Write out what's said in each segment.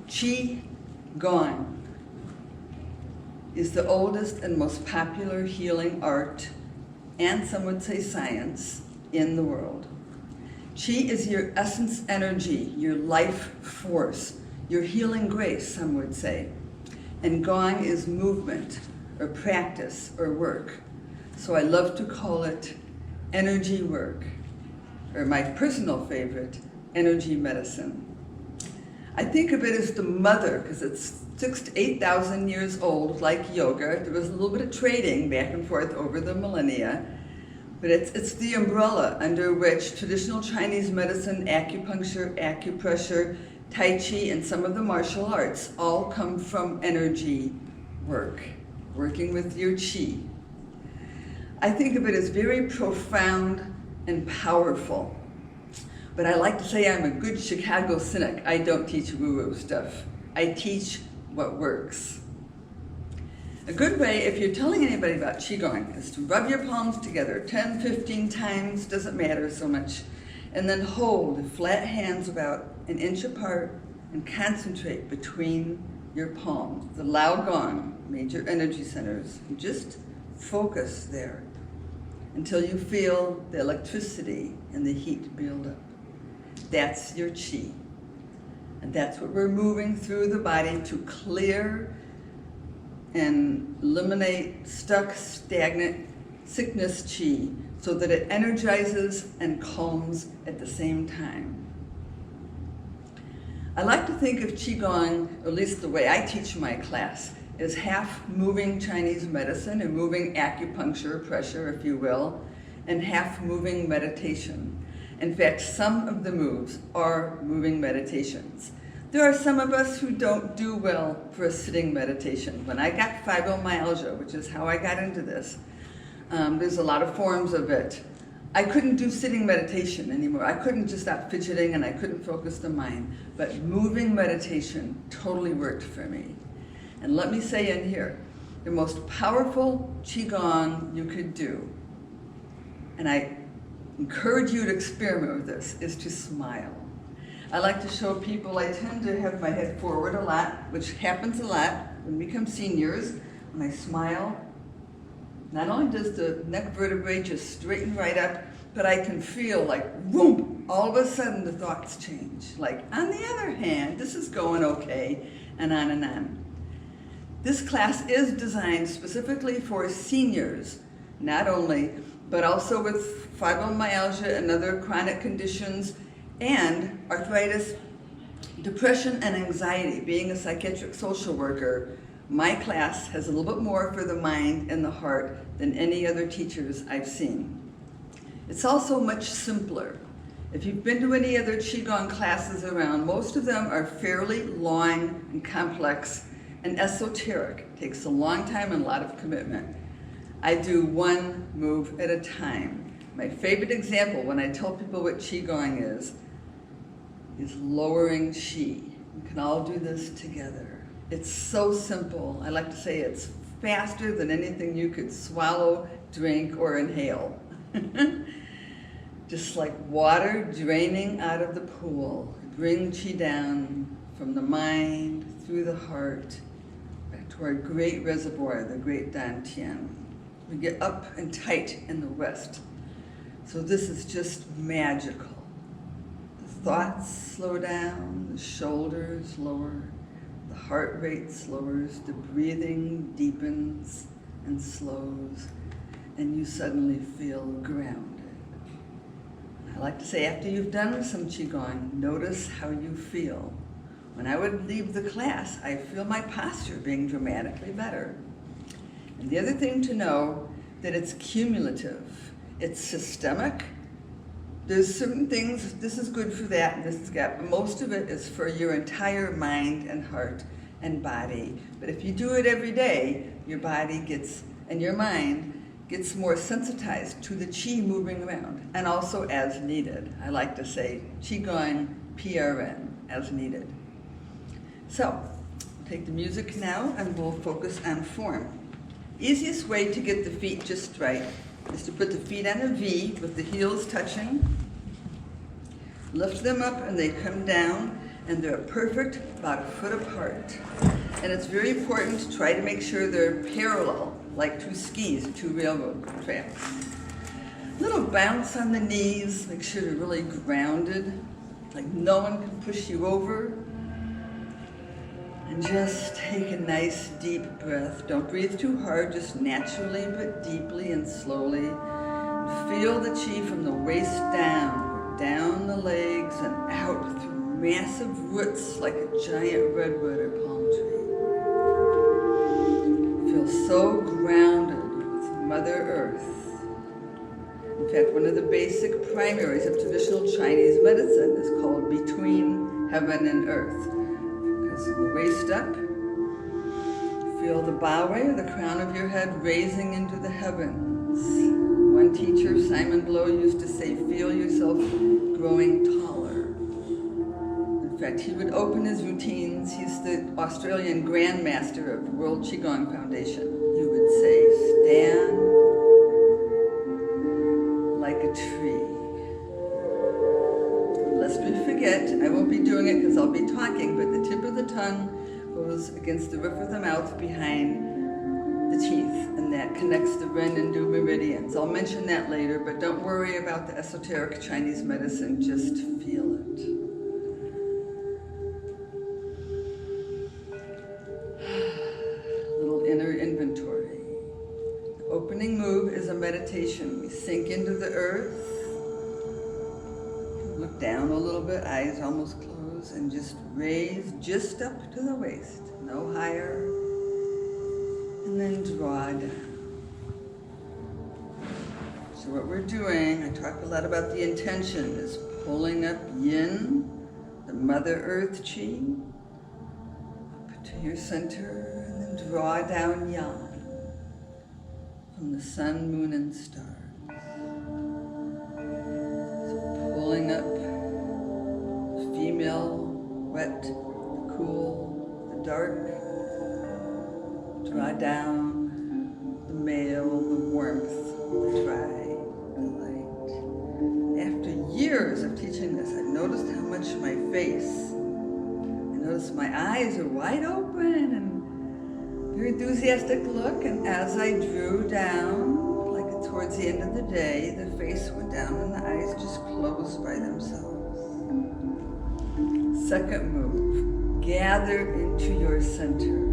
Qi Gong is the oldest and most popular healing art, and some would say science, in the world. Qi is your essence energy, your life force, your healing grace, some would say. And Gong is movement, or practice, or work. So I love to call it energy work, or my personal favorite, energy medicine. I think of it as the mother, because it's 6,000 to 8,000 years old, like yoga. There was a little bit of trading back and forth over the millennia, but it's the umbrella under which traditional Chinese medicine, acupuncture, acupressure, Tai Chi, and some of the martial arts all come from energy work, working with your Qi. I think of it as very profound and powerful. But I like to say I'm a good Chicago cynic. I don't teach woo-woo stuff. I teach what works. A good way, if you're telling anybody about Qigong, is to rub your palms together 10, 15 times, doesn't matter so much, and then hold flat hands about an inch apart and concentrate between your palms, the Lao Gong, major energy centers, and just focus there until you feel the electricity and the heat build up. That's your Qi. And that's what we're moving through the body to clear and eliminate stuck, stagnant sickness Qi so that it energizes and calms at the same time. I like to think of Qigong, or at least the way I teach my class, as half moving Chinese medicine and moving acupuncture, pressure, if you will, and half moving meditation. In fact, some of the moves are moving meditations. There are some of us who don't do well for a sitting meditation. When I got fibromyalgia, which is how I got into this, there's a lot of forms of it. I couldn't do sitting meditation anymore. I couldn't just stop fidgeting and I couldn't focus the mind. But moving meditation totally worked for me. And let me say in here, the most powerful Qigong you could do, and I encourage you to experiment with this, is to smile. I like to show people, I tend to have my head forward a lot, which happens a lot when we become seniors. When I smile, not only does the neck vertebrae just straighten right up, but I can feel like, boom, all of a sudden the thoughts change. Like, on the other hand, this is going okay, and on and on. This class is designed specifically for seniors, not only, but also with fibromyalgia and other chronic conditions, and arthritis, depression, and anxiety. Being a psychiatric social worker, my class has a little bit more for the mind and the heart than any other teachers I've seen. It's also much simpler. If you've been to any other Qigong classes around, most of them are fairly long and complex and esoteric. It takes a long time and a lot of commitment. I do one move at a time. My favorite example when I tell people what Qigong is lowering Qi. We can all do this together. It's so simple. I like to say it's faster than anything you could swallow, drink, or inhale. Just like water draining out of the pool. Bring Qi down from the mind, through the heart, back to our great reservoir, the great Dantian. We get up and tight in the west. So this is just magical. The thoughts slow down, the shoulders lower, the heart rate lowers, the breathing deepens and slows, and you suddenly feel grounded. I like to say, after you've done some Qigong, notice how you feel. When I would leave the class, I feel my posture being dramatically better. And the other thing to know, that it's cumulative. It's systemic. There's certain things, this is good for that, and this is good, but most of it is for your entire mind and heart and body. But if you do it every day, your body gets, and your mind gets more sensitized to the Qi moving around, and also as needed. I like to say Qigong PRN, as needed. So, take the music now and we'll focus on form. Easiest way to get the feet just right is to put the feet on a V with the heels touching. Lift them up and they come down, and they're perfect, about a foot apart. And it's very important to try to make sure they're parallel, like two skis, two railroad tracks. Little bounce on the knees, make sure they're really grounded, like no one can push you over. And just take a nice deep breath. Don't breathe too hard, just naturally but deeply and slowly. Feel the chi from the waist down the legs and out through massive roots like a giant redwood or palm tree. Feel so grounded with Mother Earth. In fact, one of the basic primaries of traditional Chinese medicine is called between heaven and earth. Because from the waist up, feel the baowei, or the crown of your head, raising into the heavens. One teacher, Simon Blow, used to say, feel yourself growing taller. In fact, he would open his routines. He's the Australian Grand Master of the World Qigong Foundation. He would say, stand like a tree. Lest we forget, I won't be doing it because I'll be talking, but the tip of the tongue goes against the roof of the mouth behind the teeth, and that connects the Ren and Du meridians. I'll mention that later, but don't worry about the esoteric Chinese medicine, just feel it. Little inner inventory. The opening move is a meditation. We sink into the earth, look down a little bit, eyes almost closed, and just raise just up to the waist, no higher, and then draw down. So what we're doing, I talk a lot about the intention, is pulling up yin, the Mother Earth chi, up to your center, and then draw down yang from the sun, moon, and stars. So pulling up the female, wet, the cool, the dark. Draw down the male, the warmth, the dry, the light. After years of teaching this, I've noticed how much my face, I noticed my eyes are wide open and very enthusiastic look, and as I drew down, like towards the end of the day, the face went down and the eyes just closed by themselves. Second move, gather into your center.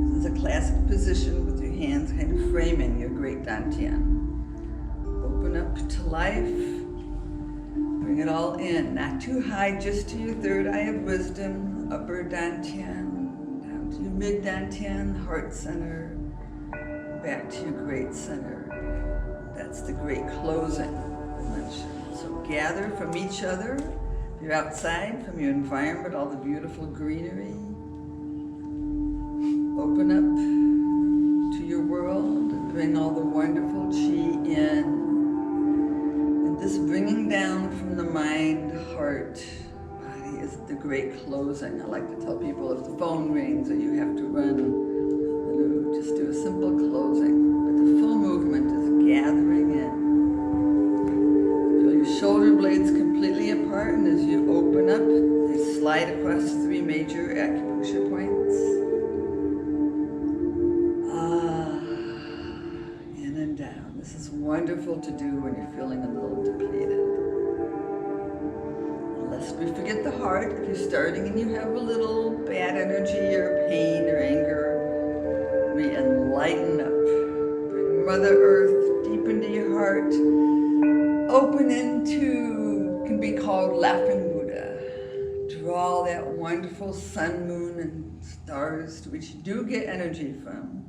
This is a classic position with your hands kind of framing your great dantian. Open up to life. Bring it all in, not too high, just to your third eye of wisdom, upper dantian, down to your mid dantian, heart center, back to your great center. That's the great closing dimension. So gather from each other. If you're outside, from your environment, all the beautiful greenery. Open up to your world and bring all the wonderful chi in. And this bringing down from the mind, heart, body is the great closing. I like to tell people if the phone rings or you have to run, just do a simple closing. But the full movement is gathering in. Feel your shoulder blades completely apart, and as you open up, they slide across 3 major acupuncture points. This is wonderful to do when you're feeling a little depleted. Lest we forget the heart, if you're starting and you have a little bad energy or pain or anger, we enlighten up. Bring Mother Earth deep into your heart. Open into, can be called Laughing Buddha. Draw that wonderful sun, moon, and stars to which you do get energy from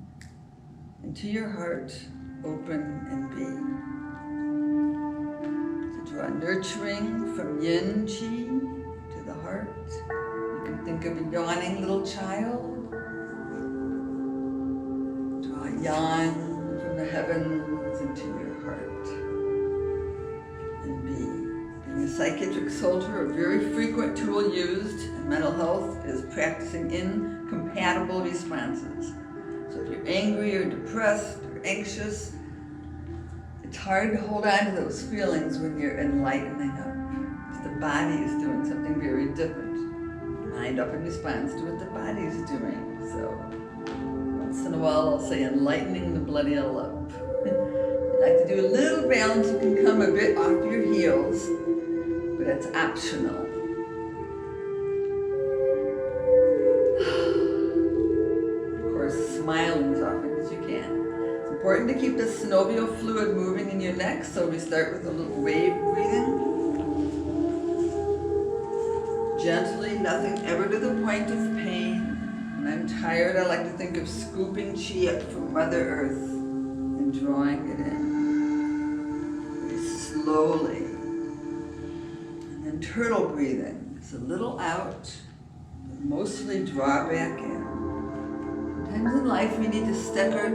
into your heart. Open and be. To draw nurturing from yin chi to the heart. You can think of a yawning little child. Draw yang from the heavens into your heart. And be. Being a psychiatric soldier, a very frequent tool used in mental health is practicing incompatible responses. So if you're angry or depressed, anxious, it's hard to hold on to those feelings when you're enlightening up. because the body is doing something very different. Mind up in response to what the body is doing. So once in a while I'll say enlightening the bloody hell up. I'd like to do a little balance. You can come a bit off your heels, but it's optional. Of course, smiling as often as you can. It's important to keep the synovial fluid moving in your neck, so we start with a little wave breathing. Gently, nothing ever to the point of pain. When I'm tired, I like to think of scooping chi up from Mother Earth and drawing it in. Very slowly. And then turtle breathing. It's a little out, but mostly draw back in. Sometimes in life we need to stick our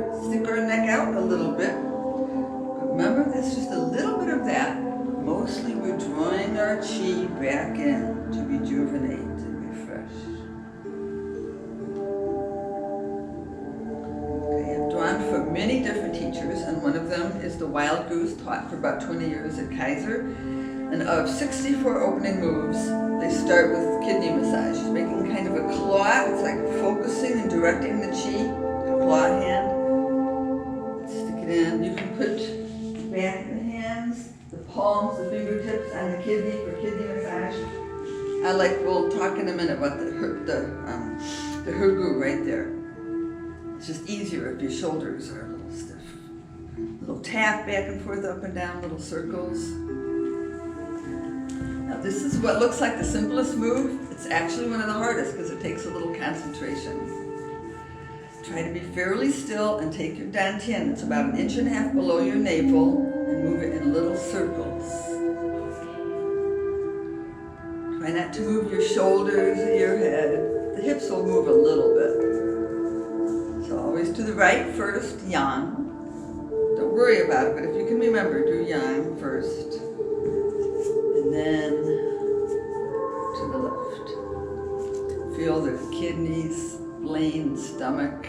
neck out a little bit. But remember, there's just a little bit of that. Mostly we're drawing our chi back in to rejuvenate and refresh. Okay, I've drawn for many different teachers, and one of them is the Wild Goose, taught for about 20 years at Kaiser. And of 64 opening moves, they start with kidney massage. Making kind of a claw. It's like focusing and directing the chi, the claw hand. Stick it in. You can put the back of the hands, the palms, the fingertips on the kidney for kidney massage. We'll talk in a minute about the hergu right there. It's just easier if your shoulders are a little stiff. A little tap back and forth, up and down, little circles. Now this is what looks like the simplest move. It's actually one of the hardest because it takes a little concentration. Try to be fairly still and take your dantian. It's about 1.5 inches below your navel and move it in little circles. Try not to move your shoulders or your head. The hips will move a little bit. So always to the right first, yang. Don't worry about it, but if you can remember, do yang first. And then to the left. Feel the kidneys, spleen, stomach,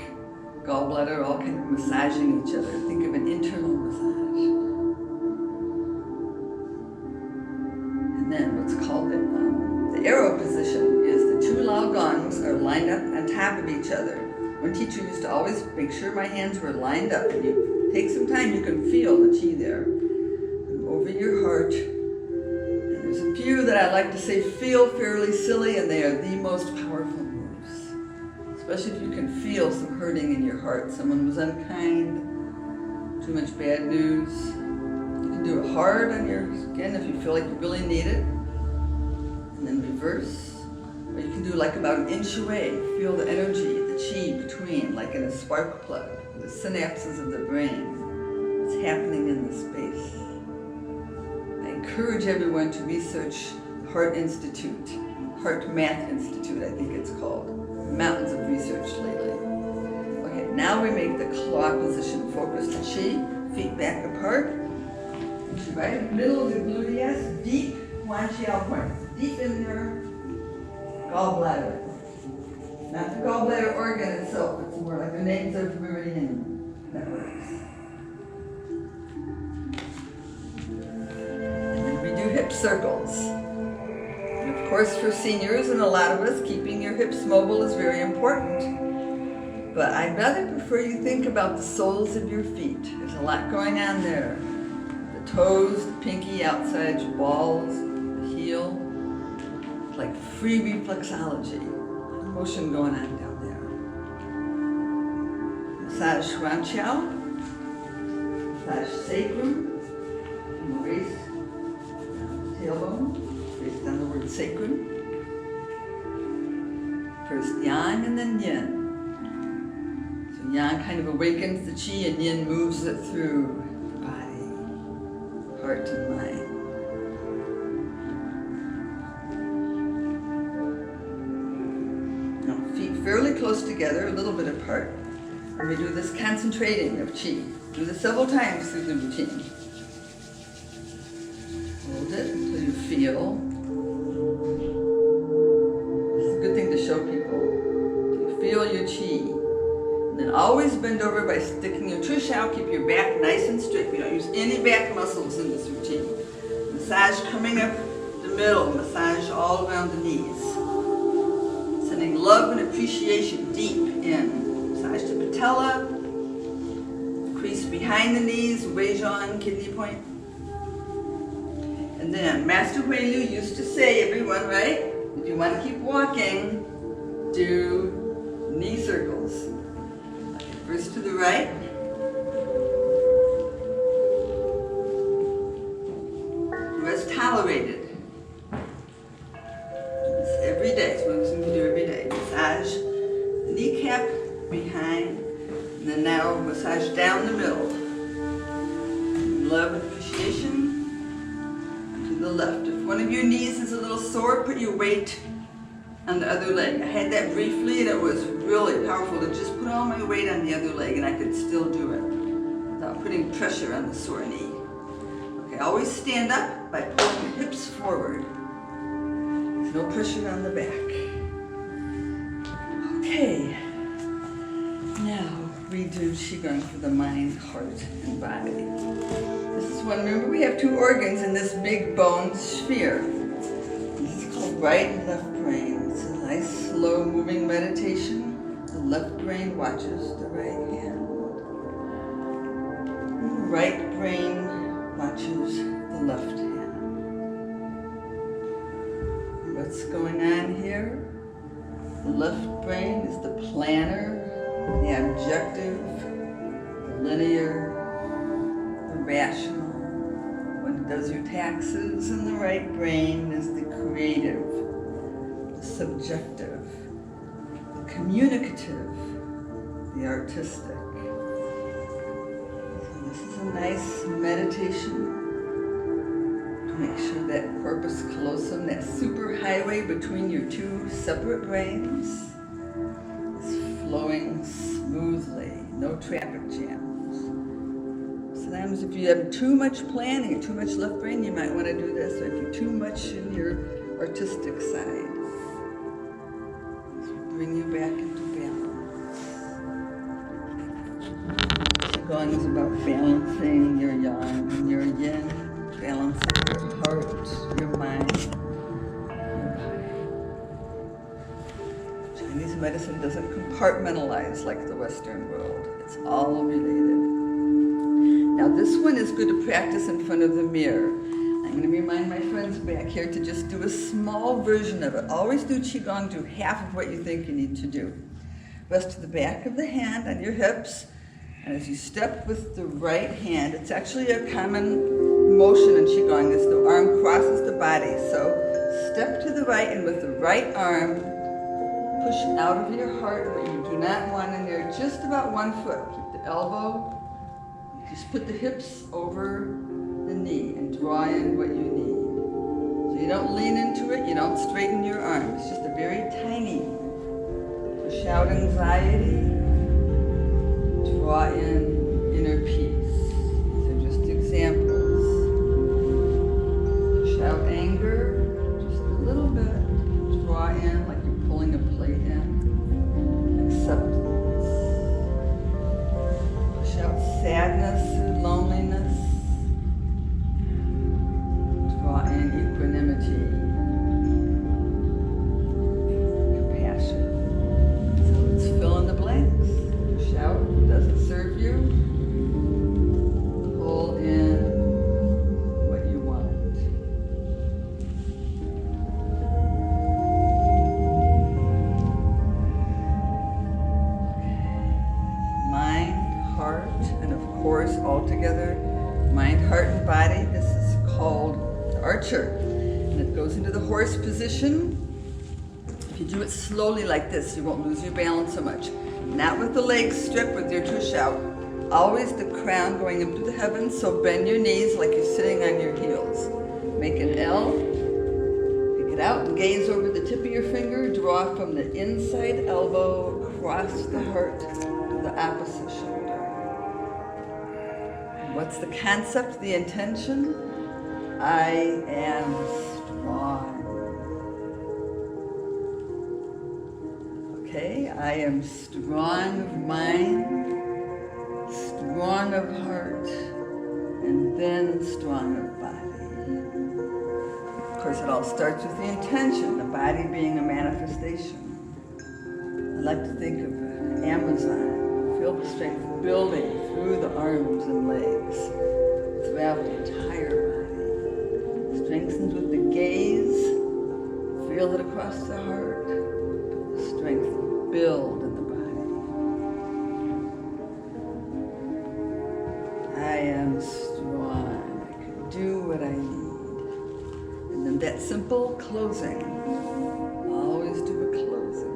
gallbladder, all kind of massaging each other. Think of an internal massage. And then what's called the arrow position is the 2 lao gongs are lined up on top of each other. One teacher used to always make sure my hands were lined up, and you take some time, you can feel the chi there. And over your heart. And there's a few that I like to say feel fairly silly, and they are the most powerful moves. Especially if you can feel some hurting in your heart. Someone was unkind, too much bad news. You can do it hard on your skin if you feel like you really need it. And then reverse. Or you can do like about 1 inch away. Feel the energy, the chi between, like in a spark plug, the synapses of the brain. What's happening in the space. I encourage everyone to research the Heart Institute, Heart Math Institute, I think it's called. Mountains of research lately. Okay, now we make the claw position. Focus the chi, feet back apart. Right in the middle of the gluteus, deep Huan Chiao point. Deep in your gallbladder. Not the gallbladder organ itself, it's more like the names of meridian networks. And then we do hip circles. And of course for seniors and a lot of us, keeping your hips mobile is very important. But I'd rather prefer you think about the soles of your feet. There's a lot going on there. The toes, the pinky, outside your balls, the heel. Like free reflexology, motion going on down there. Massage Huan Chiao, massage sacrum, from the waist down the tailbone, based on the word sacrum. First yang and then yin. So yang kind of awakens the chi and yin moves it through the body, heart and mind. Fairly close together, a little bit apart. And we do this concentrating of chi. Do this several times through the routine. Hold it until you feel. This is a good thing to show people. You feel your chi. And then always bend over by sticking your trushao. Keep your back nice and straight. We don't use any back muscles in this routine. Massage coming up the middle, massage all around the knees. Sending love and appreciation deep in. Massage the patella, crease behind the knees, Weizhong, kidney point. And then Master Hui Lu used to say, everyone, right? If you want to keep walking, do knee circles. Okay, first to the right. As tolerated. Do this every day. It's one of the things we do every day. Massage the kneecap behind, and then now massage down the middle. Love and appreciation to the left. If one of your knees is a little sore, put your weight on the other leg. I had that briefly, and it was really powerful to just put all my weight on the other leg, and I could still do it without putting pressure on the sore knee. Okay, always stand up by pulling the hips forward. There's no pressure on the back. Okay, now we do Qigong for the mind, heart, and body. This is one, remember we have two organs in this big bone sphere. This is called right and left brain. It's a nice slow moving meditation. The left brain watches the right hand. And the right brain watches the left hand. What's going on here? The left brain is the planner, the objective, the linear, the rational. When it does your taxes, and the right brain is the creative, the subjective, the communicative, the artistic. So this is a nice meditation to make sure that corpus callosum, that superhighway between your two separate brains, is flowing smoothly, no traffic jams. Sometimes if you have too much planning, too much left brain, you might want to do this, or if you're too much in your artistic side. So bring you back into balance. Qigong is about balancing your yang and your yin, balancing your heart, your mind, your body. Chinese medicine doesn't compartmentalize like the Western world. It's all related. Now this one is good to practice in front of the mirror. I'm going to remind my friends back here to just do a small version of it. Always do Qigong, do half of what you think you need to do. Rest the back of the hand on your hips, and as you step with the right hand, it's actually a common motion in Qigong as the arm crosses the body. So step to the right, and with the right arm, push out of your heart what you do not want in there, just about 1 foot. Keep the elbow, just put the hips over the knee and draw in what you need. So you don't lean into it, you don't straighten your arm. It's just a very tiny push out anxiety, draw in inner peace. These are just examples. Push out anger, just a little bit. Draw in like you're pulling a plate in. Acceptance. Push out sadness or loneliness. Draw in equanimity. Compassion. So let's fill in the blanks. Push out what doesn't serve you. Pull in what you want. Mind, heart, and of course all together, mind, heart, and body. This is called the archer, and it goes into the horse position. If you do it slowly like this, you won't lose your balance so much. Not with the legs stripped, with your tush out. Always the crown going up to the heavens, so bend your knees like you're sitting on your heels. Make an L, pick it out, and gaze over the tip of your finger. Draw from the inside elbow across the heart to the opposite shoulder. And what's the concept, the intention? I am strong. Okay, I am strong of mind, strong of heart, and then strong of body. Of course, it all starts with the intention, the body being a manifestation. I like to think of Amazon, feel the strength building through the arms and legs, throughout the entire body. Strengthens with the gaze, feel it across the heart, feel the strength build in the body. I am strong, I can do what I need. And then that simple closing, always do a closing.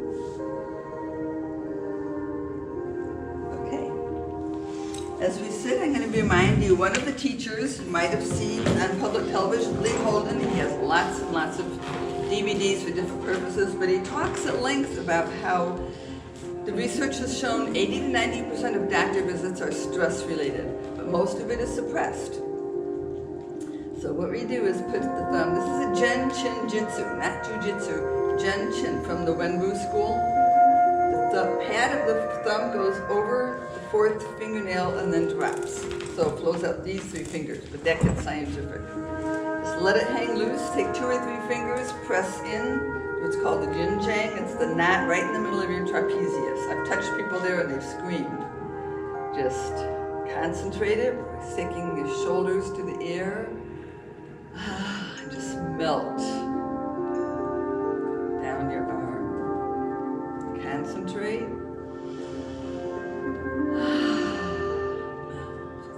As we sit, I'm going to remind you, one of the teachers you might have seen on public television, Lee Holden. He has lots and lots of DVDs for different purposes, but he talks at length about how the research has shown 80 to 90% of doctor visits are stress-related, but most of it is suppressed. So what we do is put the thumb, this is a Jen Chin Jitsu, not Jiu-Jitsu, Jen Chin from the Wenwu school. The pad of the thumb goes over the fourth fingernail and then drops. So it flows out these 3 fingers, but that gets scientific. Just let it hang loose, take 2 or 3 fingers, press in, what's called the jinjang. It's the knot right in the middle of your trapezius. I've touched people there and they've screamed. Just concentrate it, taking your shoulders to the air. And just melt down your arm. Concentrate.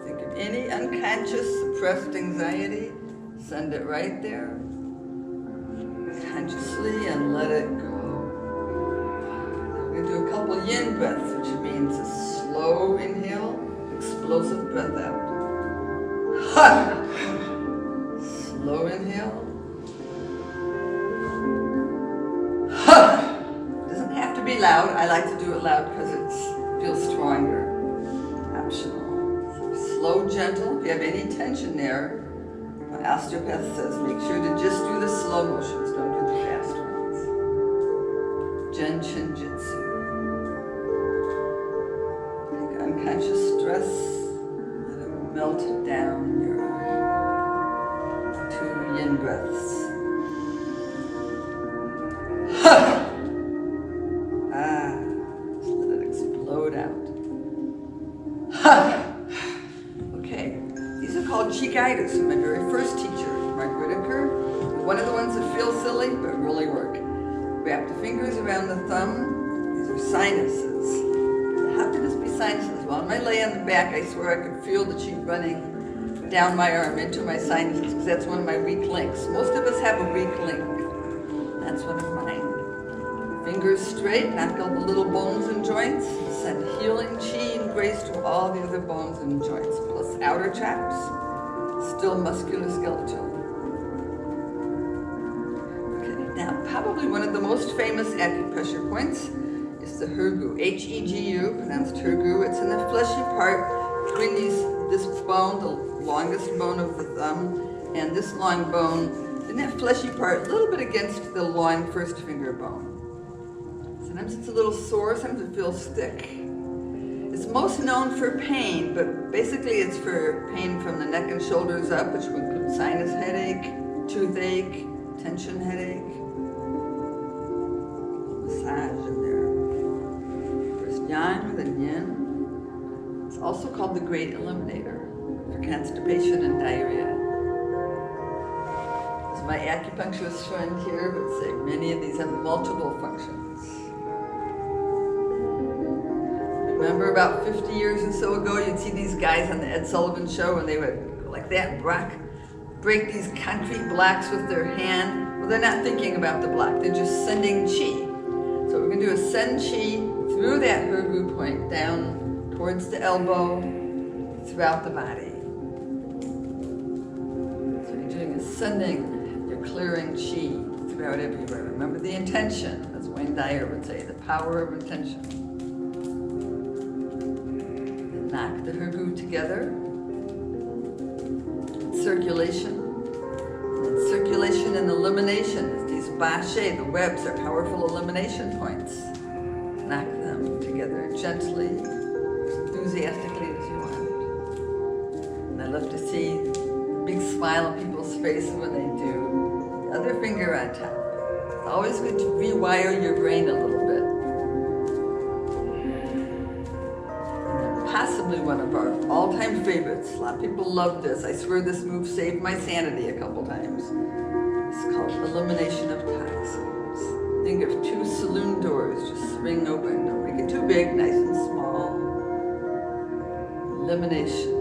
Think of any unconscious suppressed anxiety, send it right there consciously and let it go. We're going to do a couple yin breaths, which means a slow inhale, explosive breath out. Slow inhale. Be loud. I like to do it loud because it feels stronger. Optional. So slow, gentle. If you have any tension there, my osteopath says make sure to just do the slow motions. Don't do the fast ones. Jen Chin Jitsu. Take unconscious stress. Let it melt down your arm. 2 yin breaths. Okay, these are called Gaea from my very first teacher, Mark Whitaker. One of the ones that feel silly, but really work. Wrap the fingers around the thumb. These are sinuses. How can this be sinuses? Well, when I lay on the back, I swear I could feel the chi running down my arm into my sinuses, because that's one of my weak links. Most of us have a weak link. That's one of mine. Fingers straight, knock out the little bones and joints. Send healing chi and grace to all the other bones and joints, plus outer chaps, still musculoskeletal. Okay, now probably one of the most famous acupressure points is the Hergu, H-E-G-U, pronounced Hergu. It's in the fleshy part between this bone, the longest bone of the thumb, and this long bone. In that fleshy part, a little bit against the long first finger bone. Sometimes it's a little sore, sometimes it feels thick. It's most known for pain, but basically it's for pain from the neck and shoulders up, which would include sinus headache, toothache, tension headache. Massage in there. First yang, then yin. It's also called the Great Eliminator for constipation and diarrhea. As my acupuncturist friend here would say, many of these have multiple functions. Remember about 50 years or so ago, you'd see these guys on the Ed Sullivan Show and they would go like that, break these concrete blocks with their hand. Well, they're not thinking about the block, they're just sending chi. So we're going to do a send chi through that Hergu point down towards the elbow, throughout the body. So you're doing a sending, you're clearing chi throughout everywhere. Remember the intention, as Wayne Dyer would say, the power of intention. Knock the Hergu together. Circulation. And circulation and elimination. These bashe, the webs, are powerful elimination points. Knock them together gently, as enthusiastically as you want. And I love to see a big smile on people's faces when they do. Other finger on top. It's always good to rewire your brain a little bit. And then possibly one of our all-time favorites. A lot of people love this. I swear this move saved my sanity a couple times. It's called elimination of toxins. Think of 2 saloon doors just swing open. Don't make it too big, nice and small. Elimination.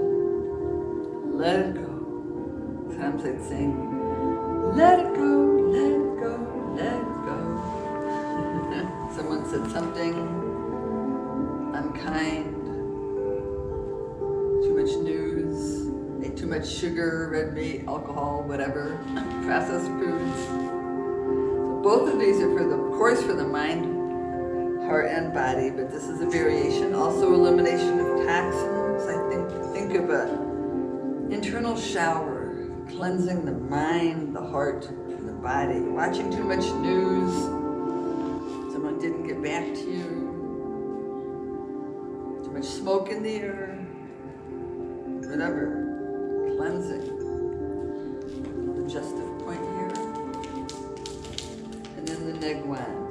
Let it go. Sometimes I'd sing, let it go, let it go, let it go. Someone said something unkind, too much news, ate too much sugar, red meat, alcohol, whatever, processed foods. So both of these are of course for the mind, heart, and body, but this is a variation. Also elimination of toxins. I think of an internal shower, cleansing the mind, the heart, and the body. Watching too much news, someone didn't get back to you, too much smoke in the air, whatever. Cleansing. Adjustive point here. And then the Negwan.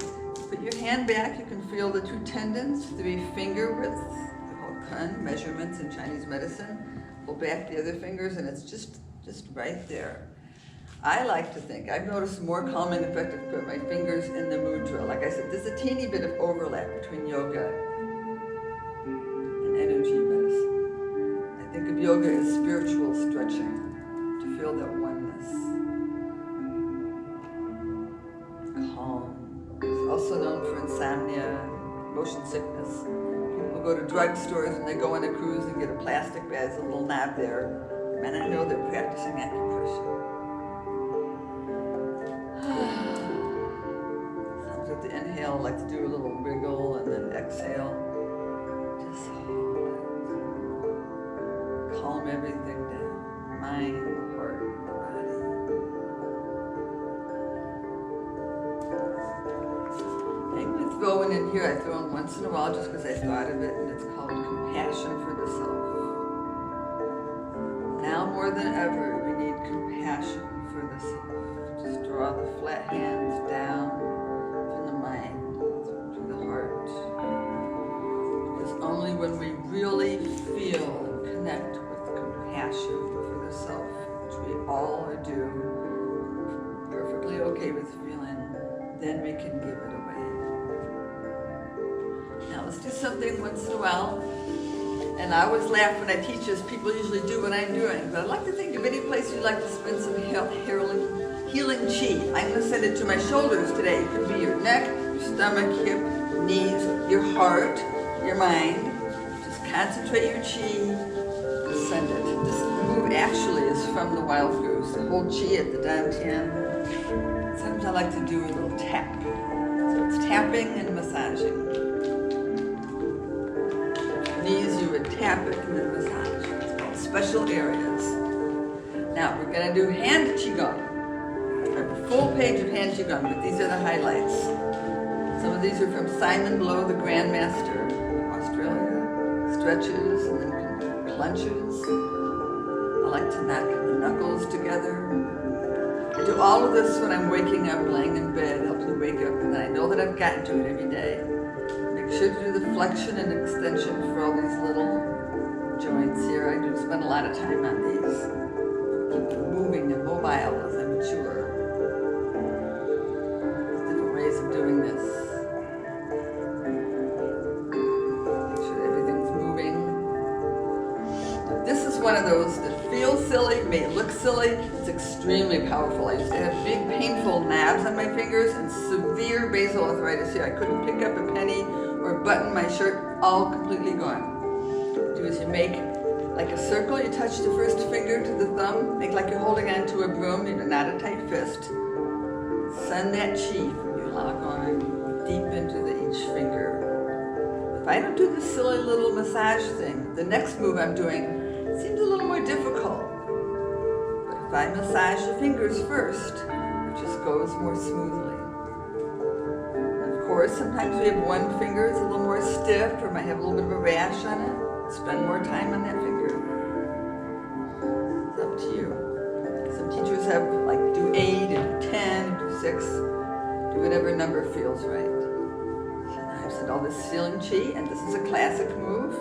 Put your hand back, you can feel the 2 tendons, 3 finger widths, the whole kun, measurements in Chinese medicine. Pull back the other fingers and it's just right there. I like to think, I've noticed more calming effect if I put my fingers in the mudra. Like I said, there's a teeny bit of overlap between yoga and energy medicine. I think of yoga as spiritual stretching, to feel that oneness. Calm. It's also known for insomnia, motion sickness. People go to drugstores and they go on a cruise and get a plastic bag, there's a little knob there. And I know they're practicing acupressure. Sometimes with the inhale, I like to do a little wiggle and then exhale. Just hold it. Calm everything down. Mind, the heart, the body. I'm going to throw one in here. I throw in once in a while just because I thought of it, and it's called compassion for the self. Now more than ever, we need compassion for the self. Just draw the flat hands down from the mind to the heart. Because only when we really feel and connect with compassion for the self, which we all do, perfectly okay with feeling, then we can give it away. Now let's do something once in a while. And I always laugh when I teach this, people usually do what I'm doing. But I'd like to think of any place you'd like to spend some healing chi. I'm going to send it to my shoulders today. It could be your neck, your stomach, hip, knees, your heart, your mind. Just concentrate your chi, send it. This move actually is from the wild goose. The whole chi at the dantian. Sometimes I like to do a little tap. So it's tapping and massaging. Knees, you would tap it and then massage. It's called special areas. Now we're going to do hand qigong. I have a full page of hand qigong, but these are the highlights. Some of these are from Simon Blow, the Grandmaster, Australia. Stretches and then clenches. I like to knock the knuckles together. I do all of this when I'm waking up, laying in bed, helps me wake up, and then I know that I've gotten to it every day. Make sure to do the flexion and extension for all these little joints here. I do spend a lot of time on these. Keep them moving and mobile as I mature. There's different ways of doing this. Make sure everything's moving. This is one of those that feels silly, may look silly. It's extremely powerful. I used to have big painful knobs on my fingers and severe basal arthritis here. I couldn't pick up a penny or button my shirt, all completely gone. What you do is you make like a circle, you touch the first finger to the thumb, make like you're holding on to a broom, not a tight fist. Send that chi from your lock arm deep into each finger. If I don't do this silly little massage thing, the next move I'm doing seems a little more difficult. But if I massage the fingers first, it just goes more smoothly. Of course, sometimes we have one finger that's a little more stiff or might have a little bit of a rash on it. Spend more time on that finger. It's up to you. Some teachers have do 8 and 10 36. Do whatever number feels right. So now I've said all this ceiling chi, and this is a classic move.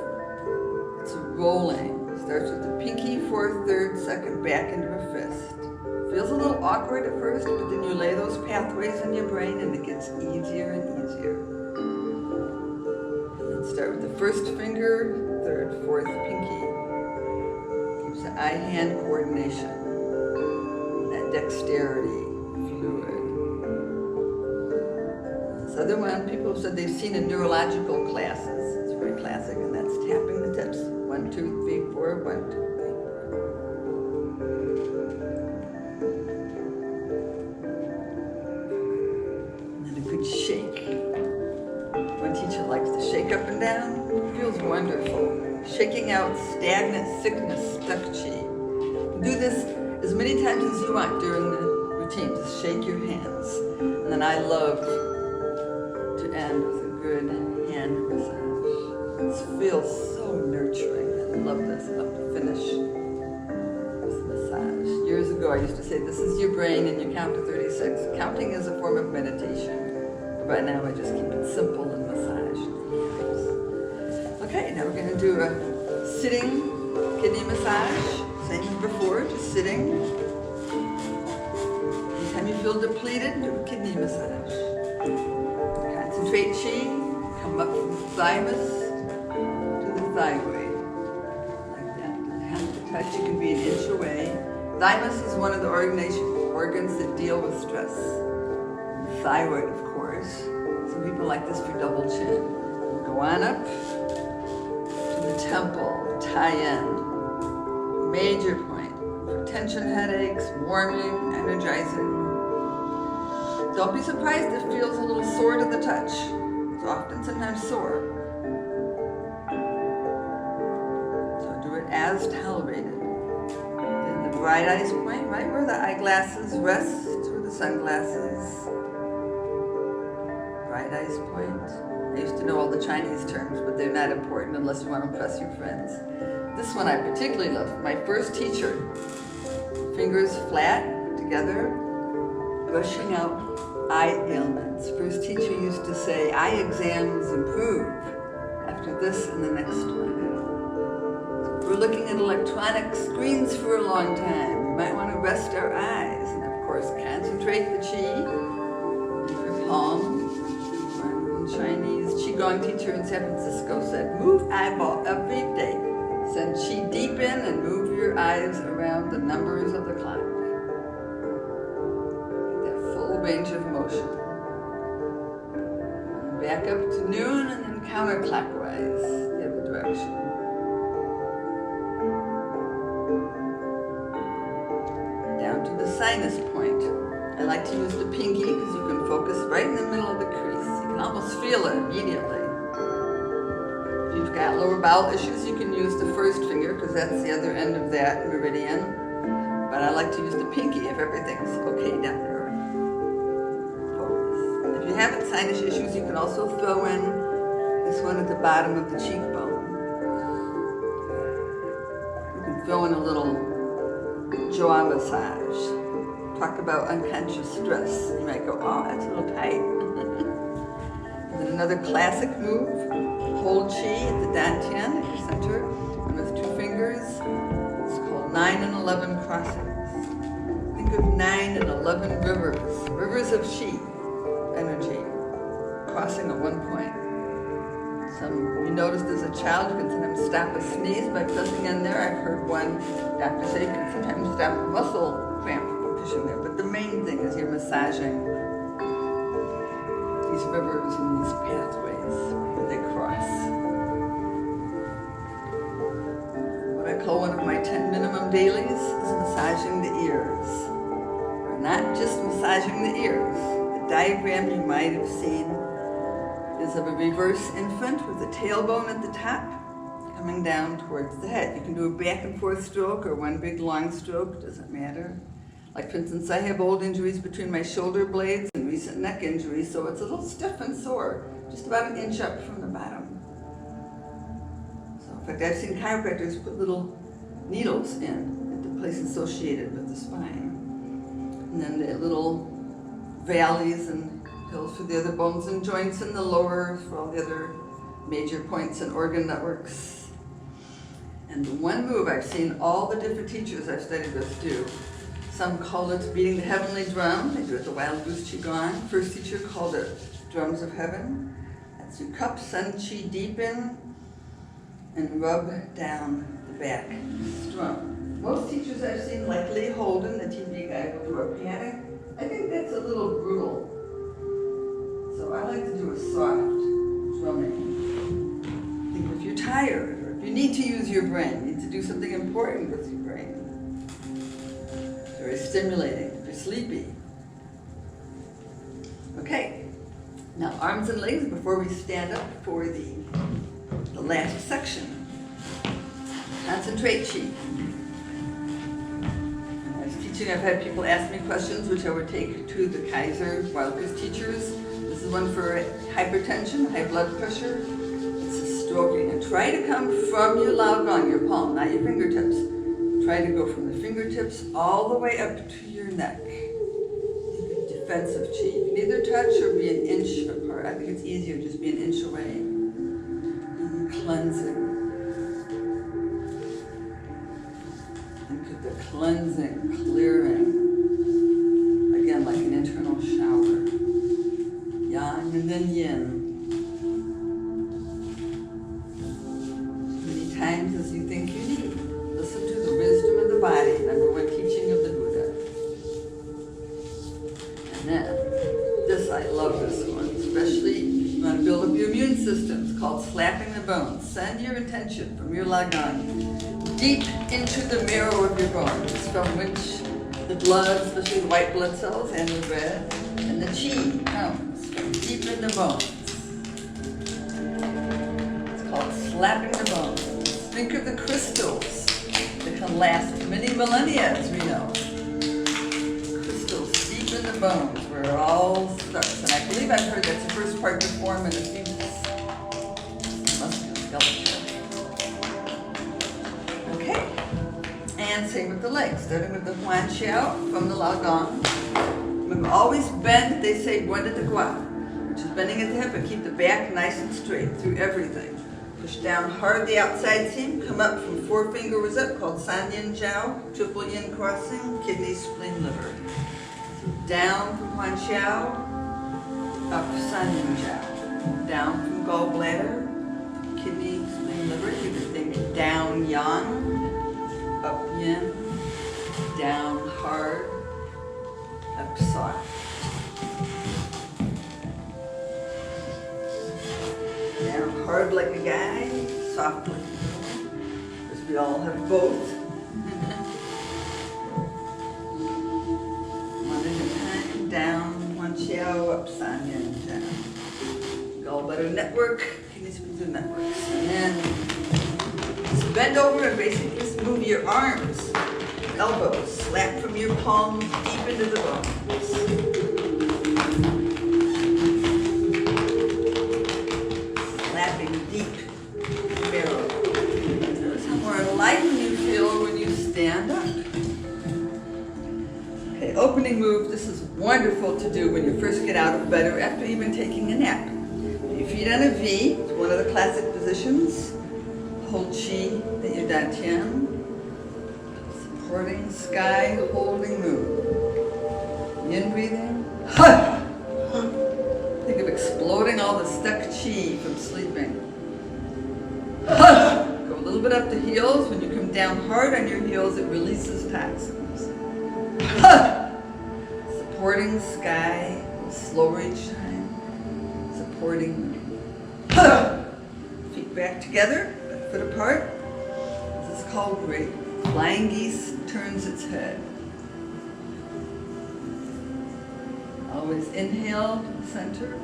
It's rolling. Starts with the pinky, 4th, 3rd, 2nd, back into a fist. Feels a little awkward at first, but then you lay those pathways in your brain and it gets easier and easier. And then start with the 1st finger, 3rd, 4th, pinky. Keeps the eye-hand coordination, that dexterity, fluid. This other one, people have said they've seen in neurological classes. It's very classic, and that's tapping the tips. 1, 2, 3, 4, 1, 2, 3, 4. And then a good shake. One teacher likes to shake up and down. It feels wonderful. Shaking out stagnant sickness, stuck chi. Do this as many times as you want during the routine. Just shake your hands. And then I love to end with a good hand massage. This feels so nurturing. I love this. I love to finish with massage. Years ago, I used to say, this is your brain and you count to 36. Counting is a form of meditation. But right now, I just keep it simple and massage. Okay, now we're going to do a sitting kidney massage. Same as before, just sitting. Anytime you feel depleted, do a kidney massage. Concentrate chi, come up from the thymus to the thyroid. Like that. Doesn't have to touch, you can be an inch away. Thymus is one of the organs that deal with stress. The thyroid, of course. Some people like this for double chin. We'll go on up to the temple, tie end. Major point for tension headaches, warming, energizing. Don't be surprised if it feels a little sore to the touch. It's often sometimes sore. So do it as tolerated. Then the bright eyes point, right where the eyeglasses rest, or the sunglasses. Bright eyes point. I used to know all the Chinese terms, but they're not important unless you want to impress your friends. This one I particularly love. My first teacher, fingers flat together, brushing out eye ailments. First teacher used to say, eye exams improve after this and the next one. So we're looking at electronic screens for a long time. We might want to rest our eyes and of course concentrate the chi in your palm. One Chinese Qigong teacher in San Francisco said, move eyeball every day. Send chi deep in and move your eyes around the numbers of the clock. Get that full range of motion. And back up to noon and then counterclockwise, the other direction. Down to the sinus point. I like to use the pinky because you can focus right in the middle of the crease. You can almost feel it immediately. If you've got lower bowel issues, you can use the 1st finger because that's the other end of that meridian. But I like to use the pinky if everything's okay down there. Focus. If you have sinus issues, you can also throw in this one at the bottom of the cheekbone. You can throw in a little jaw massage. Talk about unconscious stress. You might go, oh, that's a little tight. And then another classic move. Hold chi at the dantian at your center, and with 2 fingers. It's called 9 and 11 crossings. Think of 9 and 11 rivers of chi energy, crossing at one point. You noticed as a child, you can sometimes stop a sneeze by pressing in there. I've heard one doctor say you can sometimes stop a muscle cramp by pushing there. But the main thing is you're massaging these rivers and these pathways where they cross. What I call one of my 10 minimum dailies is massaging the ears. We're not just massaging the ears. The diagram you might have seen is of a reverse infant with a tailbone at the top coming down towards the head. You can do a back and forth stroke or one big long stroke, doesn't matter. Like for instance, I have old injuries between my shoulder blades and recent neck injuries, so it's a little stiff and sore, just about an inch up from the bottom. So in fact, I've seen chiropractors put little needles in at the place associated with the spine. And then the little valleys and hills for the other bones and joints, and the lower for all the other major points and organ networks. And the one move I've seen all the different teachers I've studied with do. Some call it beating the heavenly drum. They do it the Wild Goose Qigong. First teacher called it drums of heaven. That's you cup sun chi deep in and rub down the back strum. Most teachers I've seen, like Lee Holden, the TV guy, will do a panic. I think that's a little brutal. So I like to do a soft drumming. I think if you're tired, or if you need to use your brain, you need to do something important with your brain. It's very stimulating if you're sleepy. Okay, now arms and legs before we stand up for the last section. Concentrate chi. I've had people ask me questions which I would take to the Kaiser Wild Goose teachers. This is one for hypertension, high blood pressure. It's a stroking. And try to come from your Lao Gong, your palm, not your fingertips. Try to go from the fingertips all the way up to your neck. Defensive chi. You can either touch or be an inch apart. I think it's easier just be an inch away. And cleansing. The cleansing, clearing, again like an internal shower. Yang and then yin. As many times as you think you need. Listen to the wisdom of the body, number one teaching of the Buddha. And then, this, I love this one, especially if you want to build up your immune system. It's called slapping the bones. Send your intention from your Lagang deep into the marrow of your bones, from which the blood, especially the white blood cells and the red, and the chi comes from deep in the bones. It's called slapping the bones. Think of the crystals that can last many millennia, as we know. Crystals deep in the bones, where it all starts. And I believe I've heard that's the first part to form in the fetus. Musculoskeletal. And same with the legs, starting with the Huan Xiao from the Lao Gong. Remember, always bend, they say, buena de gua, which is bending at the hip, and keep the back nice and straight through everything. Push down hard the outside seam, come up from forefinger was up, called San Yin Jiao, triple yin crossing, kidney, spleen, liver. Down from Huan Xiao, up San Yin Jiao. Down from gallbladder, kidney, spleen, liver, you can think down yang. Up yin, down hard, up soft. Down hard like a guy, soft like a girl, because we all have both. One at a time, down, Huan Xiao, up San Yin Jiao. Gallbladder network, kidney spleen networks. And then bend over and basically just move your arms, elbows, slap from your palms deep into the bones. Slapping deep marrow. Notice how more enlightened you feel when you stand up. Okay, opening move. This is wonderful to do when you first get out of bed or after even taking a nap. Your feet on a V, it's one of the classic positions. Hold chi at your dantian, supporting sky, holding moon. Yin breathing. Think of exploding all the stuck chi from sleeping. Go a little bit up the heels. When you come down hard on your heels, it releases toxins. Supporting sky, slower each time. Supporting moon. Feet back together. Foot apart. This is called great. Flying geese turns its head. Always inhale to the center.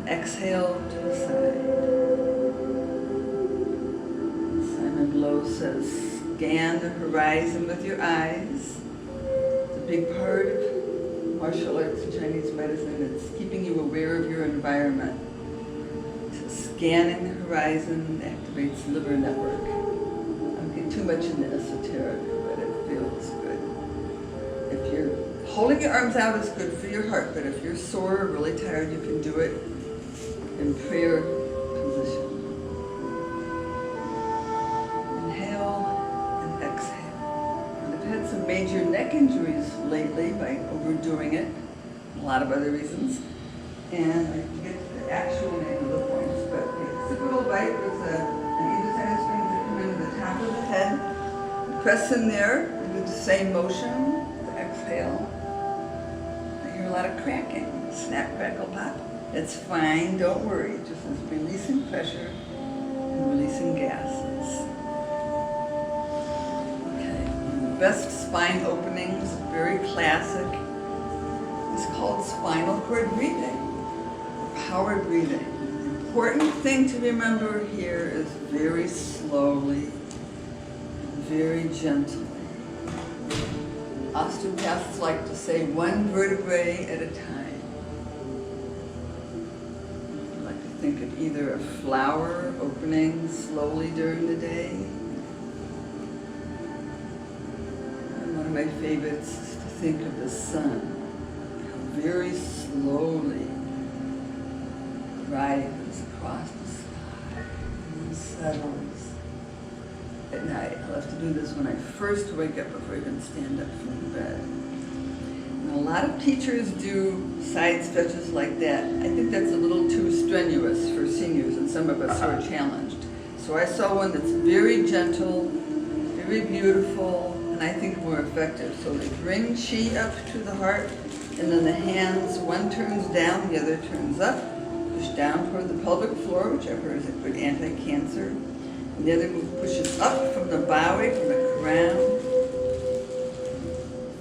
Exhale to the side. Simon Lowe says, scan the horizon with your eyes. It's a big part of martial arts and Chinese medicine. It's keeping you aware of your environment. Scanning the horizon activates liver network. I don't get too much into esoteric, but it feels good. If you're Holding your arms out is good for your heart, but if you're sore or really tired, you can do it in prayer position. Inhale and exhale. And I've had some major neck injuries lately by overdoing it, and a lot of other reasons. And I forget the actual name of the points, but the occipital bite is on either side of the spine that come into the top of the head. Press in there and do the same motion. Exhale. I hear a lot of cracking. Snap, crackle, pop. It's fine, don't worry. Just is releasing pressure and releasing gases. Okay, one of the best spine openings, very classic, is called spinal cord breathing, power breathing. The important thing to remember here is very slowly, very gently. Osteopaths like to say one vertebrae at a time. I like to think of either a flower opening slowly during the day. And one of my favorites is to think of the sun, how very slowly rises across the sky and then settles. At night. I'll have to do this when I first wake up before I even stand up from the bed. And a lot of teachers do side stretches like that. I think that's a little too strenuous for seniors and some of us who are challenged. So I saw one that's very gentle, very beautiful, and I think more effective. So they bring chi up to the heart, and then the hands, one turns down, the other turns up. Push down toward the pelvic floor, which I've heard is a good anti-cancer. And the other move pushes up from the bowie, from the crown,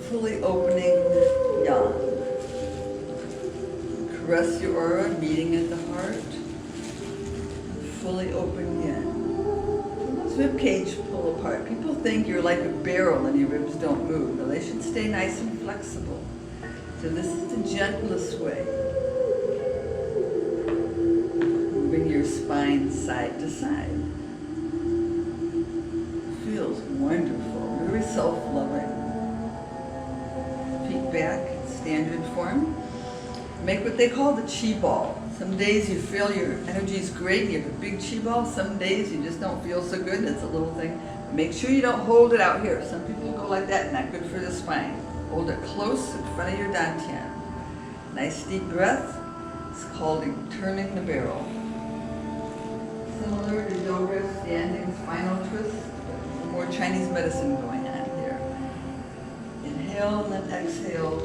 fully opening yang. Caress your aura, meeting at the heart. Fully open yin. Those rib cage pull apart. People think you're like a barrel and your ribs don't move. No, they should stay nice and flexible. So this is the gentlest way. Moving your spine side to side. Feels wonderful, very self-loving. Feet back, standard form. Make what they call the chi ball. Some days you feel your energy is great, you have a big chi ball. Some days you just don't feel so good, it's a little thing. Make sure you don't hold it out here. Some people go like that, not good for the spine. Hold it close in front of your dantian. Nice deep breath. It's called turning the barrel. Similar to yoga, standing spinal twist. More Chinese medicine going on here. Inhale and then exhale.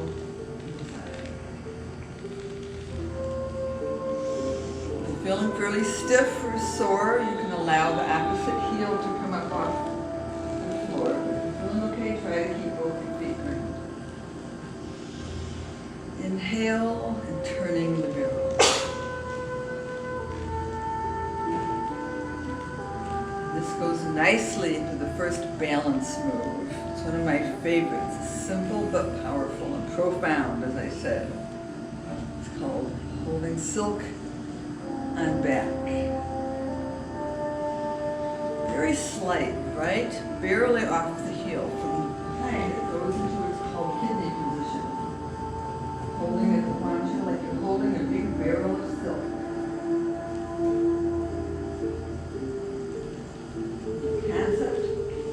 If you're feeling fairly stiff or sore, you can allow the opposite heel to come up off the floor. If you're feeling okay, try to keep both your feet grounded. Inhale and turning the barrel. This goes nicely into the first balance move. It's one of my favorites. It's simple but powerful and profound, as I said. It's called holding silk on back. Very slight, right? Barely off the heel. From behind, it goes into what's called kidney position. Holding at the guancha like you're holding a big barrel of silk.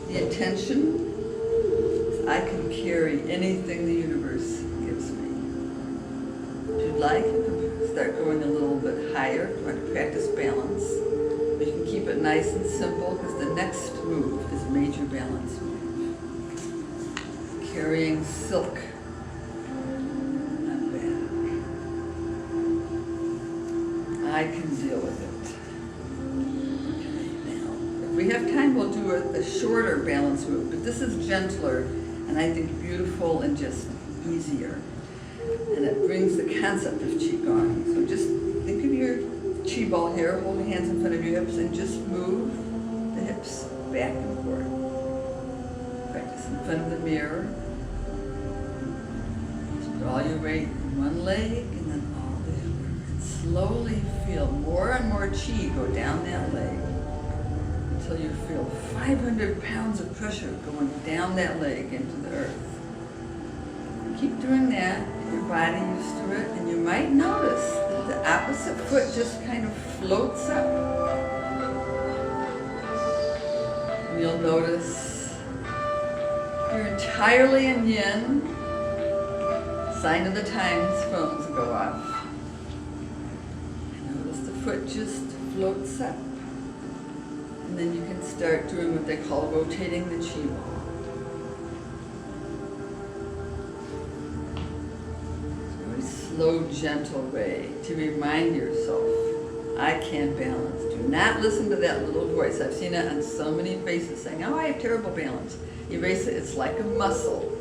The intention is I can carry anything the universe gives me. If you'd like, you can start going a little bit higher, try to practice balance. But you can keep it nice and simple because the next move is a major balance move. Carrying silk on back. I can deal with it. We have time, we'll do a shorter balance move, but this is gentler and I think beautiful and just easier. And it brings the concept of Qigong. So just think of your Qi ball here, hold your hands in front of your hips and just move the hips back and forth. Practice in front of the mirror. Just put all your weight in one leg and then all the other. And slowly feel more and more Qi go down that leg. Until you feel 500 pounds of pressure going down that leg into the earth. keep doing that, get your body used to it, and you might notice that the opposite foot just kind of floats up. And you'll notice you're entirely in yin. Sign of the times phones go off. Notice the foot just floats up. And then you can start doing what they call rotating the chi ball. Slow, gentle way to remind yourself, I can balance. Do not listen to that little voice. I've seen it on so many faces saying, oh, I have terrible balance. Erase it. It's like a muscle.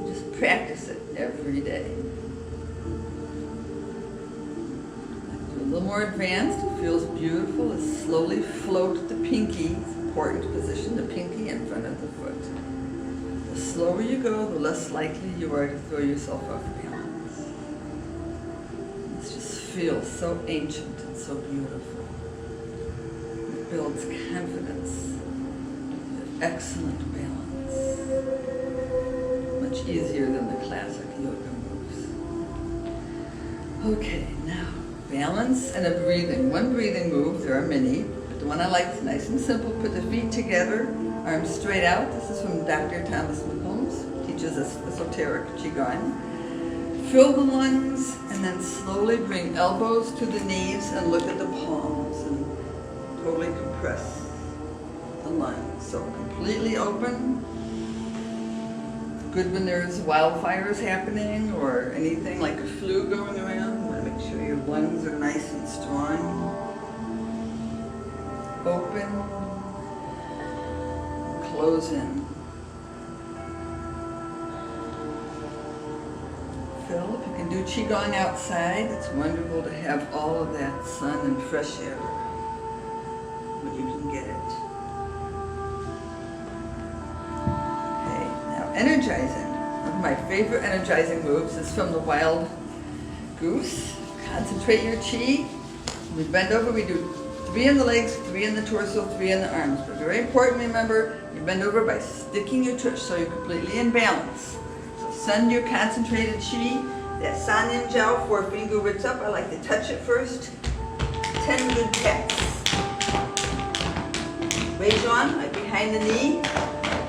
Just practice it every day. Do a little more advanced. It feels beautiful. Slowly float the pinky. It's important to position the pinky in front of the foot. The slower you go, the less likely you are to throw yourself off balance. Feels so ancient and so beautiful. It builds confidence. You have excellent balance. Much easier than the classic yoga moves. Okay, now balance and a breathing. One breathing move, there are many, but the one I like is nice and simple. Put the feet together, arms straight out. This is from Dr. Thomas McCombs. Teaches us esoteric Qigong. Fill the lungs and then slowly bring elbows to the knees and look at the palms and totally compress the lungs. So completely open. Good when there's wildfires happening or anything like a flu going around. You want to make sure your lungs are nice and strong. Open. Close in. If you can do Qigong outside, it's wonderful to have all of that sun and fresh air when you can get it. Okay, now energizing. One of my favorite energizing moves is from the Wild Goose. Concentrate your Qi. We bend over, we do 3 in the legs, 3 in the torso, 3 in the arms. But very important, remember, you bend over by sticking your tush so you're completely in balance. Send your concentrated Qi, that San Yin Jiao, 4 finger widths up. I like to touch it first. 10 good taps. Wei Zhuan, right behind the knee.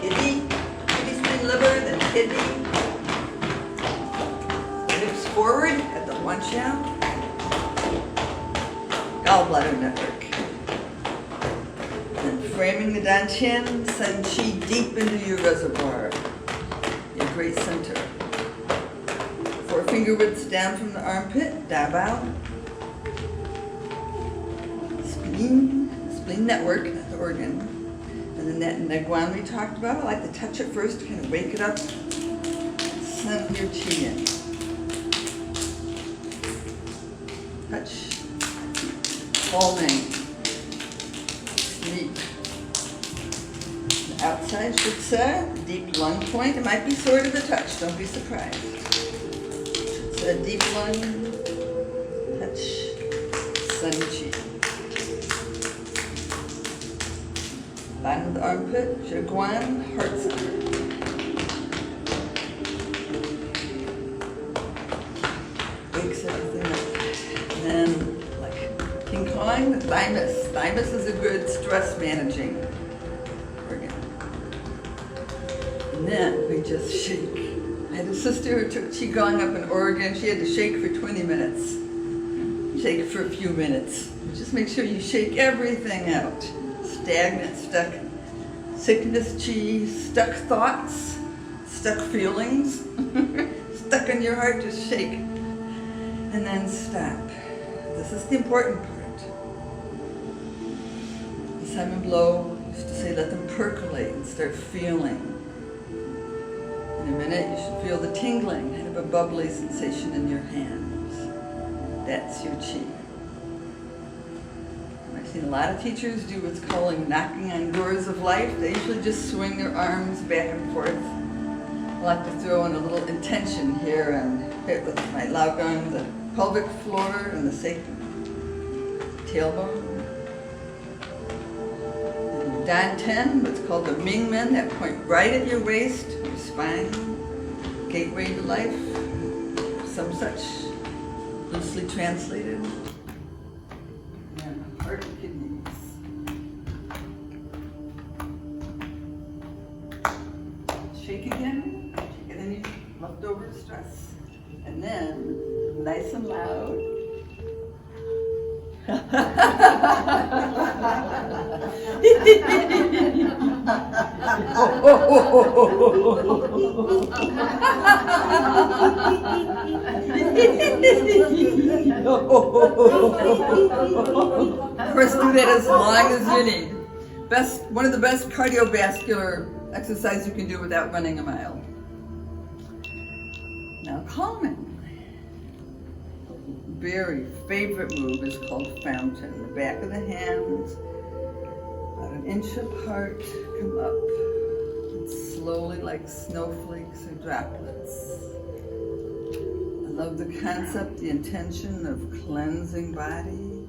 Kitty, kitty spin liver, then kitty. Hips forward at the Wan Xiao. Gallbladder network. Then framing the Dantian, send Qi deep into your reservoir. Your great center. 4 finger widths down from the armpit, Da Bao. Spleen network, the organ. And then that Neguan we talked about, I like to touch it first, kind of wake it up. Send your Qi in. Touch. Calming. Sleep. The outside should set, deep lung point. It might be sort of a touch, don't be surprised. A deep lung, touch, Sun Qi. Bottom of the armpit, Zhiguan, heart center. Wakes everything up. And then, like King Kong, the thymus. Thymus is a good stress managing organ. And then we just shake. I had a sister who took Qigong up in Oregon. She had to shake for 20 minutes. Shake for a few minutes. Just make sure you shake everything out. Stagnant, stuck sickness Qi, stuck thoughts, stuck feelings, stuck in your heart, just shake. And then stop. This is the important part. Simon Blow used to say, let them percolate and start feeling. In a minute, you should feel the tingling, kind of a bubbly sensation in your hands. That's your Qi. I've seen a lot of teachers do what's called knocking on doors of life. They usually just swing their arms back and forth. I like to throw in a little intention here and hit with my Lao Gong, the pelvic floor and the sacrum, tailbone. And Dan 10, what's called the Ming Men, that point right at your waist, your spine. gateway to life, some such, loosely translated. And heart and kidneys. Shake again, take any leftover stress. And then, nice and loud. Of course, do that as long as you need. One of the best cardiovascular exercises you can do without running a mile. Now, calming. Very favorite move is called fountain. The back of the hands, about an inch apart, come up and slowly, like snowflakes or droplets. I love the concept, the intention of cleansing body,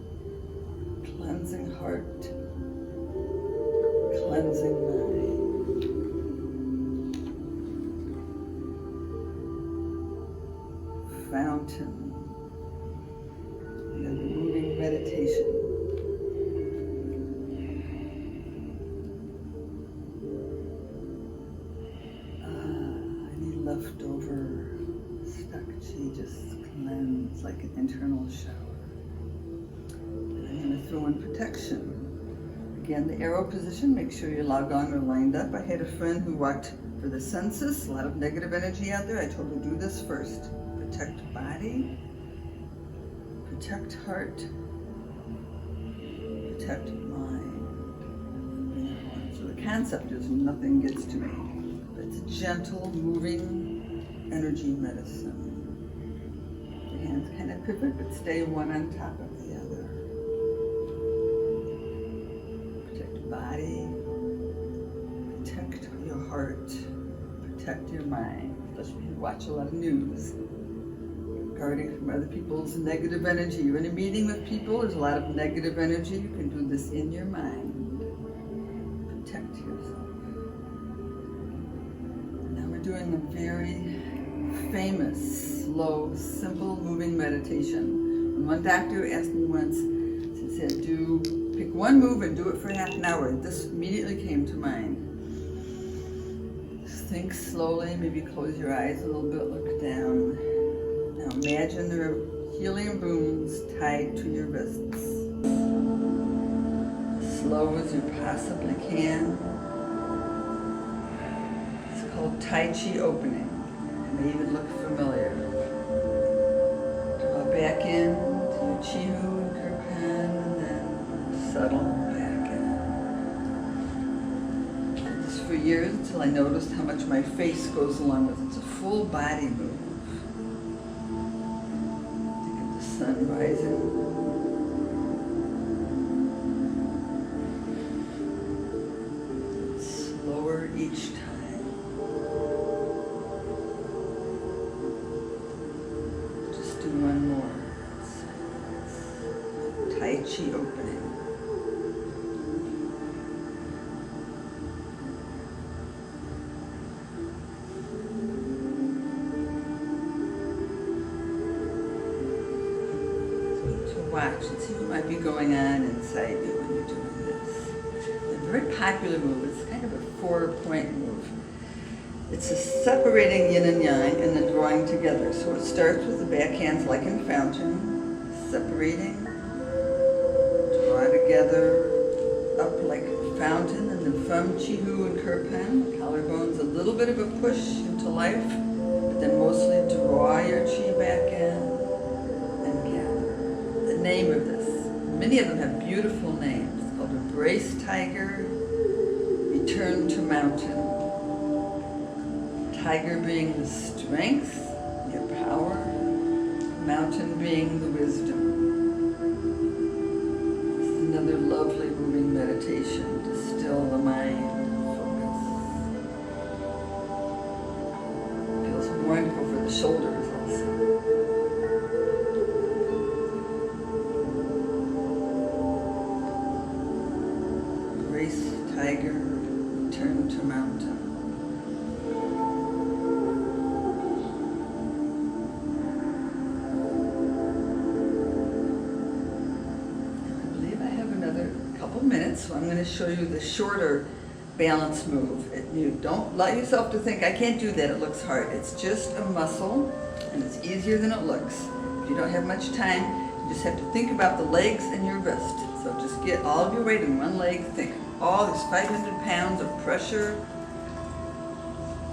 cleansing heart, cleansing mind. Fountain. And then the moving meditation. Any leftover stuck chi, just cleanse like an internal shower. And I'm going to throw in protection. Again, the arrow position, make sure your Gong are lined up. I had a friend who walked for the census, a lot of negative energy out there. I told her, do this first. Protect body, protect heart, protect mind. So the concept is nothing gets to me. It's a gentle, moving energy medicine. The hands kind of pivot, but stay one on top of the other. Protect body, protect your heart, protect your mind. Especially if you watch a lot of news. Guarding from other people's negative energy. You're in a meeting with people, there's a lot of negative energy. You can do this in your mind. Protect yourself. Now we're doing a very famous, slow, simple, moving meditation. And one doctor asked me once, he said, pick one move and do it for half an hour. This immediately came to mind. Just think slowly, maybe close your eyes a little bit, look down. Now imagine there are helium balloons tied to your wrists. As slow as you possibly can. It's called Tai Chi opening. It may even look familiar. Draw back in to your Chi-Hu and Kirpan, and then settle back in. I did this for years until I noticed how much my face goes along with it. It's a full body move. Sun rising. Slower each time. Just do one more. Tai Chi opening. Watch and see what might be going on inside you when you're doing this. A very popular move. It's kind of a 4-point move. It's a separating yin and yang and then drawing together. So it starts with the back hands like in fountain, separating, draw together, up like a fountain, and then from Chi-Hu and Kirpan, collarbones, a little bit of a push into life, but then mostly draw your chi back in. Name of this. Many of them have beautiful names. It's called Embrace Tiger, Return to Mountain. Tiger being the strength, your power, mountain being the wisdom. This is another lovely moving meditation to still the mind and focus. Feels wonderful for the shoulders also. Tiger, return to mountain. minutes, so I'm going to show you the shorter balance move. You don't allow yourself to think, I can't do that, it looks hard. It's just a muscle, and it's easier than it looks. If you don't have much time, you just have to think about the legs and your wrist. So just get all of your weight in one leg, think all these 500 pounds of pressure,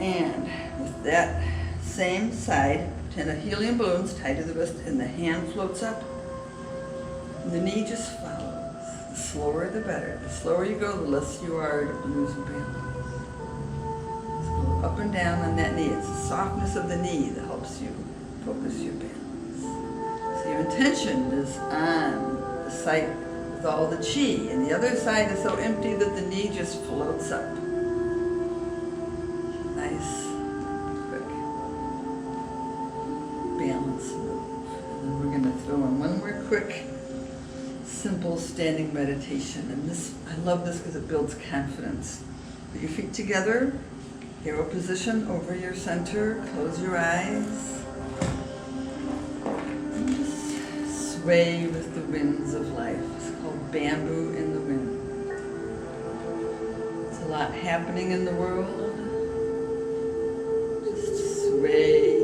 and with that same side, pretend a helium balloon's tied to the wrist and the hand floats up, and the knee just follows. The slower the better. The slower you go, the less you are to lose balance. Just go up and down on that knee. It's the softness of the knee that helps you focus your balance. So your intention is on the side with all the chi, and the other side is so empty that the knee just floats up. Nice, quick balance move. And then we're going to throw in one more quick simple standing meditation, and this, I love this because it builds confidence. Put your feet together, arrow position over your center, close your eyes, and just sway with the winds of life. It's called bamboo in the wind. There's a lot happening in the world. Just sway,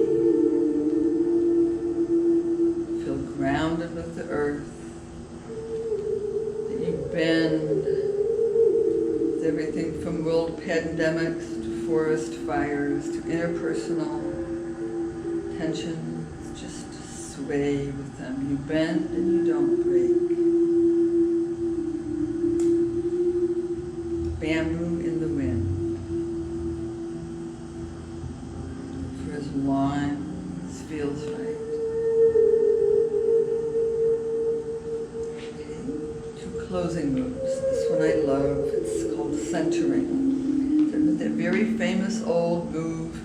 feel grounded with the earth. Bend with everything from world pandemics to forest fires to interpersonal tensions. Just sway with them. You bend and you don't break. Bamboo in the wind. For as long as feels right. Closing moves. This one I love. It's called centering. It's a very famous old move.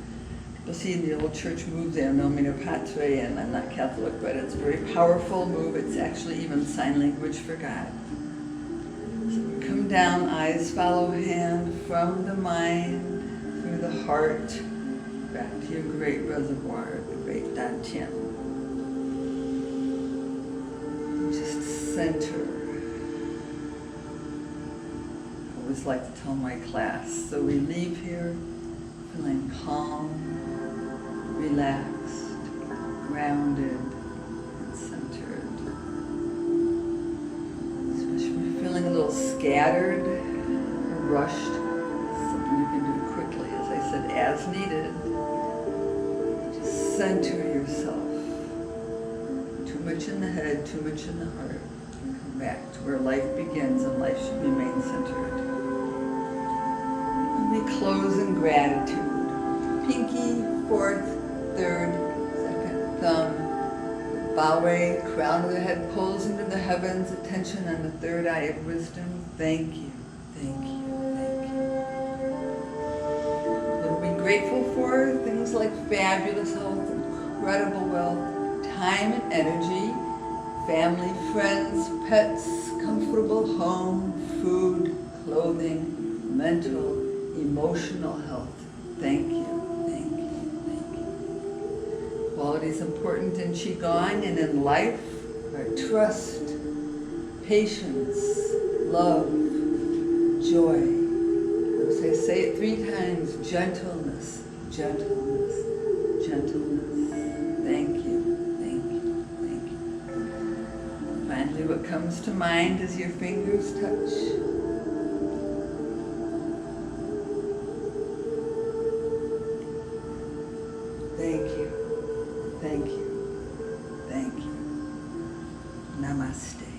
People see in the old church move there, Nomine Patre, and I'm not Catholic, but it's a very powerful move. It's actually even sign language for God. So we come down, eyes follow hand, from the mind, through the heart, back to your great reservoir, the great Dantian. Just center. I always like to tell my class. So we leave here feeling calm, relaxed, grounded, and centered. Especially when you're feeling a little scattered or rushed. Something you can do quickly, as I said, as needed. Just center yourself. Too much in the head, too much in the heart. And come back to where life begins, and life should remain centered. We close in gratitude. Pinky, fourth, third, second thumb. Bawe, crown of the head pulls into the heavens, attention on the third eye of wisdom. Thank you, thank you, thank you. What are we grateful for? Things like fabulous health, incredible wealth, time and energy, family, friends, pets, comfortable home, food, clothing, mental, emotional health. Thank you, thank you, thank you. Qualities important in Qigong and in life are trust, patience, love, joy. As I say it 3 times, gentleness, gentleness, gentleness. Thank you, thank you, thank you. Finally, what comes to mind as your fingers touch? Thank you, thank you, thank you. Namaste.